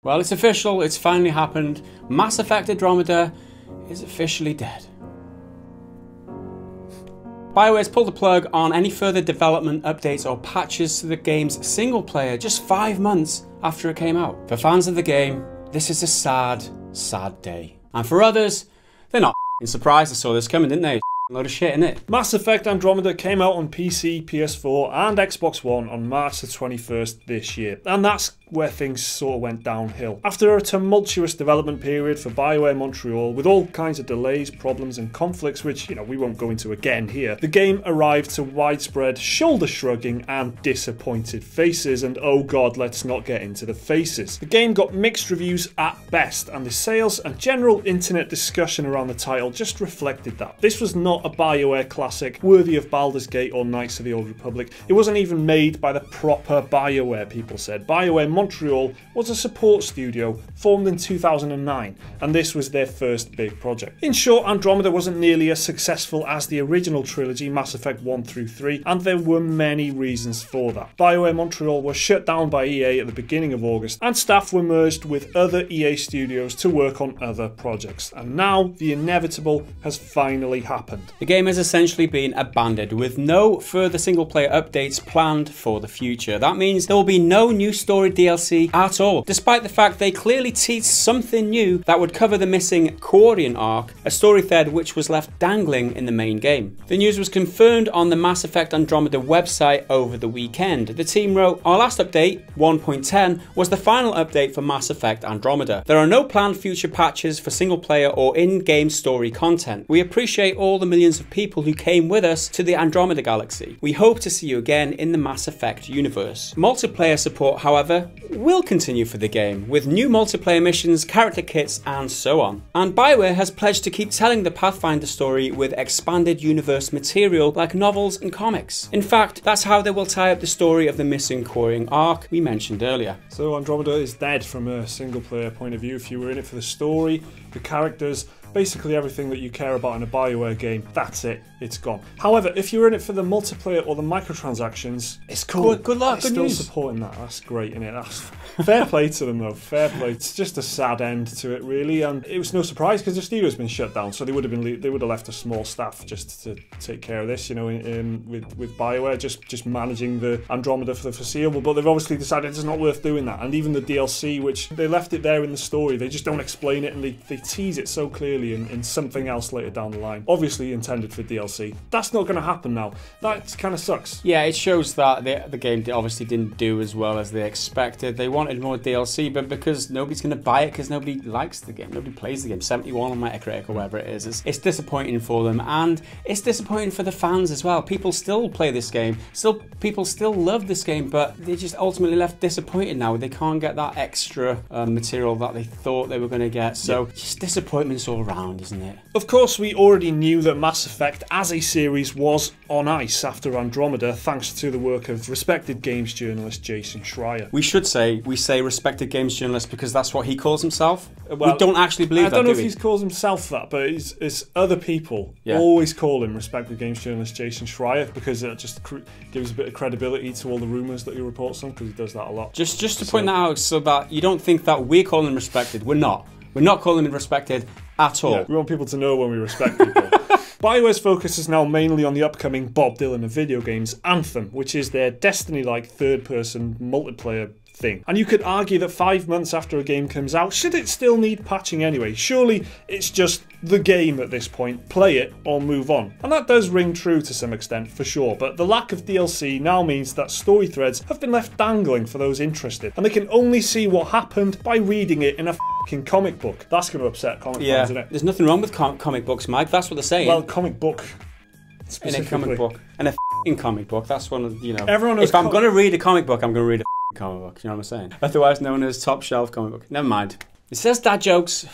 Well, it's official, it's finally happened. Mass Effect Andromeda is officially dead. Bioware's pulled the plug on any further development updates or patches to the game's single player just 5 months after it came out. For fans of the game, this is a sad, sad day. And for others, they're not surprised they saw this coming, didn't they? A load of shit, innit? Mass Effect Andromeda came out on PC, PS4 and Xbox One on March the 21st this year, and that's where things sort of went downhill. After a tumultuous development period for Bioware Montreal, with all kinds of delays, problems and conflicts, which, we won't go into again here, the game arrived to widespread shoulder shrugging and disappointed faces, and oh god, let's not get into the faces. The game got mixed reviews at best, and the sales and general internet discussion around the title just reflected that. This was not a Bioware classic worthy of Baldur's Gate or Knights of the Old Republic. It wasn't even made by the proper Bioware, people said. Bioware Montreal was a support studio formed in 2009, and this was their first big project. In short, Andromeda wasn't nearly as successful as the original trilogy, Mass Effect 1 through 3, and there were many reasons for that. Bioware Montreal was shut down by EA at the beginning of August, and staff were merged with other EA studios to work on other projects. And now, the inevitable has finally happened. The game has essentially been abandoned, with no further single-player updates planned for the future. That means there will be no new story DLC at all, despite the fact they clearly teased something new that would cover the missing Quarian arc, a story thread which was left dangling in the main game. The news was confirmed on the Mass Effect Andromeda website over the weekend. The team wrote, "Our last update, 1.10, was the final update for Mass Effect Andromeda. There are no planned future patches for single-player or in-game story content. We appreciate all the millions of people who came with us to the Andromeda galaxy. We hope to see you again in the Mass Effect universe." Multiplayer support, however, will continue for the game, with new multiplayer missions, character kits, and so on. And Bioware has pledged to keep telling the Pathfinder story with expanded universe material like novels and comics. In fact, that's how they will tie up the story of the missing Quarian arc we mentioned earlier. So Andromeda is dead from a single player point of view. If you were in it for the story, the characters, basically everything that you care about in a Bioware game, that's it, it's gone. However, if you're in it for the multiplayer or the microtransactions, it's cool. Good luck, good news. Still supporting that, that's great, innit? That's fair play to them though, fair play. It's just a sad end to it really, and it was no surprise because the studio's been shut down, so they would have left a small staff just to take care of this, with Bioware, just managing the Andromeda for the foreseeable, but they've obviously decided it's not worth doing that, and even the DLC, which they left it there in the story, they just don't explain it, and they tease it so clearly in something else later down the line, obviously intended for DLC. That's not going to happen now. That kind of sucks. Yeah, it shows that the game obviously didn't do as well as they expected. They wanted more DLC, but because nobody's going to buy it because nobody likes the game, nobody plays the game, 71 on Metacritic or whatever it is, it's disappointing for them, and it's disappointing for the fans as well. People still play this game, people still love this game, but they just ultimately left disappointed now. They can't get that extra material that they thought they were going to get, so just disappointments all around, isn't it? Of course, we already knew that Mass Effect as a series was on ice after Andromeda, thanks to the work of respected games journalist Jason Schreier. We say respected games journalist because that's what he calls himself. Well, we don't actually believe that, I don't know if he calls himself that, but it's other people always call him respected games journalist Jason Schreier because it just gives a bit of credibility to all the rumours that he reports on, because he does that a lot. Just to point that out so that you don't think that we're calling him respected. We're not. We're not calling him respected at all. Yeah, we want people to know when we respect people. Bioware's focus is now mainly on the upcoming Bob Dylan of video games, Anthem, which is their Destiny-like third-person multiplayer thing. And you could argue that 5 months after a game comes out, should it still need patching anyway? Surely it's just the game at this point. Play it or move on. And that does ring true to some extent, for sure, but the lack of DLC now means that story threads have been left dangling for those interested, and they can only see what happened by reading it in a comic book. That's going to upset comic fans, isn't it? There's nothing wrong with comic books, Mike. That's what they're saying. Well, comic book in a comic book. And a comic book. That's one of, Everyone knows if I'm going to read a comic book, I'm going to read a comic book. You know what I'm saying? Otherwise known as top shelf comic book. Never mind. It says dad jokes.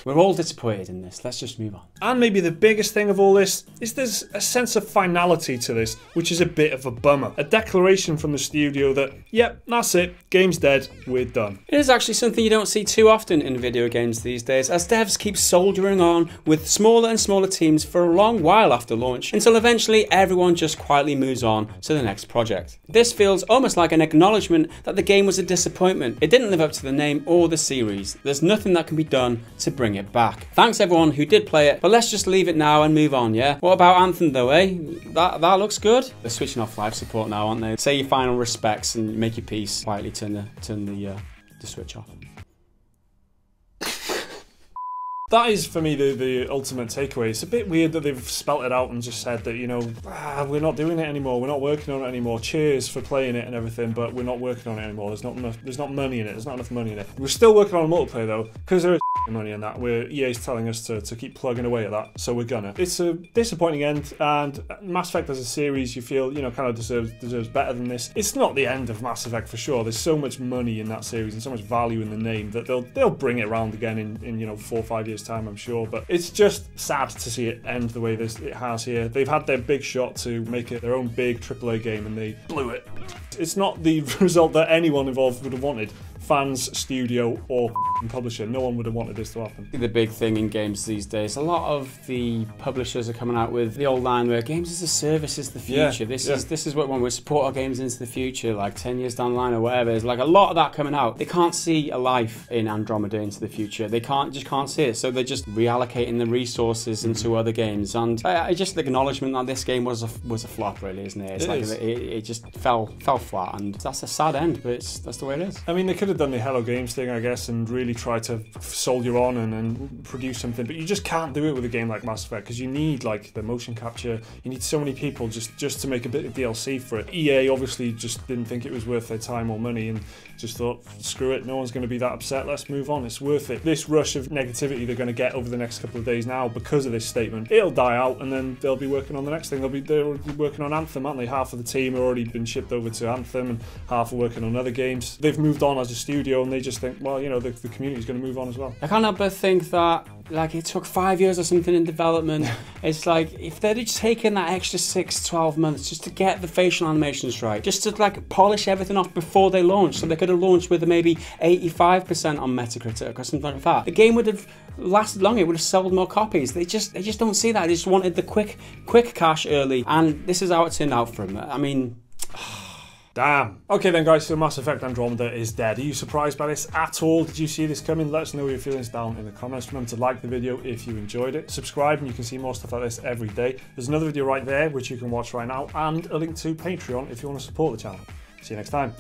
We're all disappointed in this. Let's just move on. And maybe the biggest thing of all this is there's a sense of finality to this, which is a bit of a bummer. A declaration from the studio that, yep, that's it, game's dead, we're done. It is actually something you don't see too often in video games these days, as devs keep soldiering on with smaller and smaller teams for a long while after launch, until eventually everyone just quietly moves on to the next project. This feels almost like an acknowledgement that the game was a disappointment. It didn't live up to the name or the series. There's nothing that can be done to bring it back. Thanks everyone who did play it, but let's just leave it now and move on, yeah? What about Anthem though, eh? That looks good. They're switching off live support now, aren't they? Say your final respects and make your peace. Quietly turn the switch off. That is, for me, the ultimate takeaway. It's a bit weird that they've spelt it out and just said that, you know, we're not doing it anymore, we're not working on it anymore, cheers for playing it and everything, but we're not working on it anymore, there's not money in it, there's not enough money in it. We're still working on multiplayer though, because there is money in that, where EA's telling us to keep plugging away at that, so we're gonna. It's a disappointing end, and Mass Effect as a series, you feel, you know, kind of deserves better than this. It's not the end of Mass Effect for sure, there's so much money in that series and so much value in the name that they'll bring it around again in you know, 4 or 5 years time, I'm sure, but it's just sad to see it end the way it has here. They've had their big shot to make it their own big AAA game and they blew it. It's not the result that anyone involved would have wanted. Fans, studio, or publisher. No one would have wanted this to happen. The big thing in games these days, a lot of the publishers are coming out with the old line where games as a service is the future. This is what when we support our games into the future, like 10 years down the line or whatever. There's like a lot of that coming out. They can't see a life in Andromeda into the future. They just can't see it. So they're just reallocating the resources into other games. And just the acknowledgement that this game was a flop, really, isn't it? It's it just fell flat, and that's a sad end, but that's the way it is. I mean, they could have done the Hello Games thing, I guess, and really try to soldier on and produce something, but you just can't do it with a game like Mass Effect because you need like the motion capture, you need so many people just to make a bit of DLC for it. EA obviously just didn't think it was worth their time or money and just thought, screw it, no one's going to be that upset, let's move on, it's worth it. This rush of negativity they're going to get over the next couple of days now because of this statement, it'll die out and then they'll be working on the next thing. They're working on Anthem, aren't they? Half of the team have already been shipped over to Anthem and half are working on other games. They've moved on as a studio and they just think, well, you know, the community's going to move on as well. I can't help but think that like it took 5 years or something in development. It's like if they'd just taken that extra 6-12 months just to get the facial animations right, just to like polish everything off before they launched, so they could have launched with maybe 85% on Metacritic or something like that. The game would have lasted longer, it would have sold more copies. They just don't see that. They just wanted the quick cash early, and this is how it turned out for them. I mean, damn. Okay then guys, so Mass Effect Andromeda is dead. Are you surprised by this at all? Did you see this coming? Let us know your feelings down in the comments. Remember to like the video if you enjoyed it. Subscribe and you can see more stuff like this every day. There's another video right there which you can watch right now, and a link to Patreon if you want to support the channel. See you next time.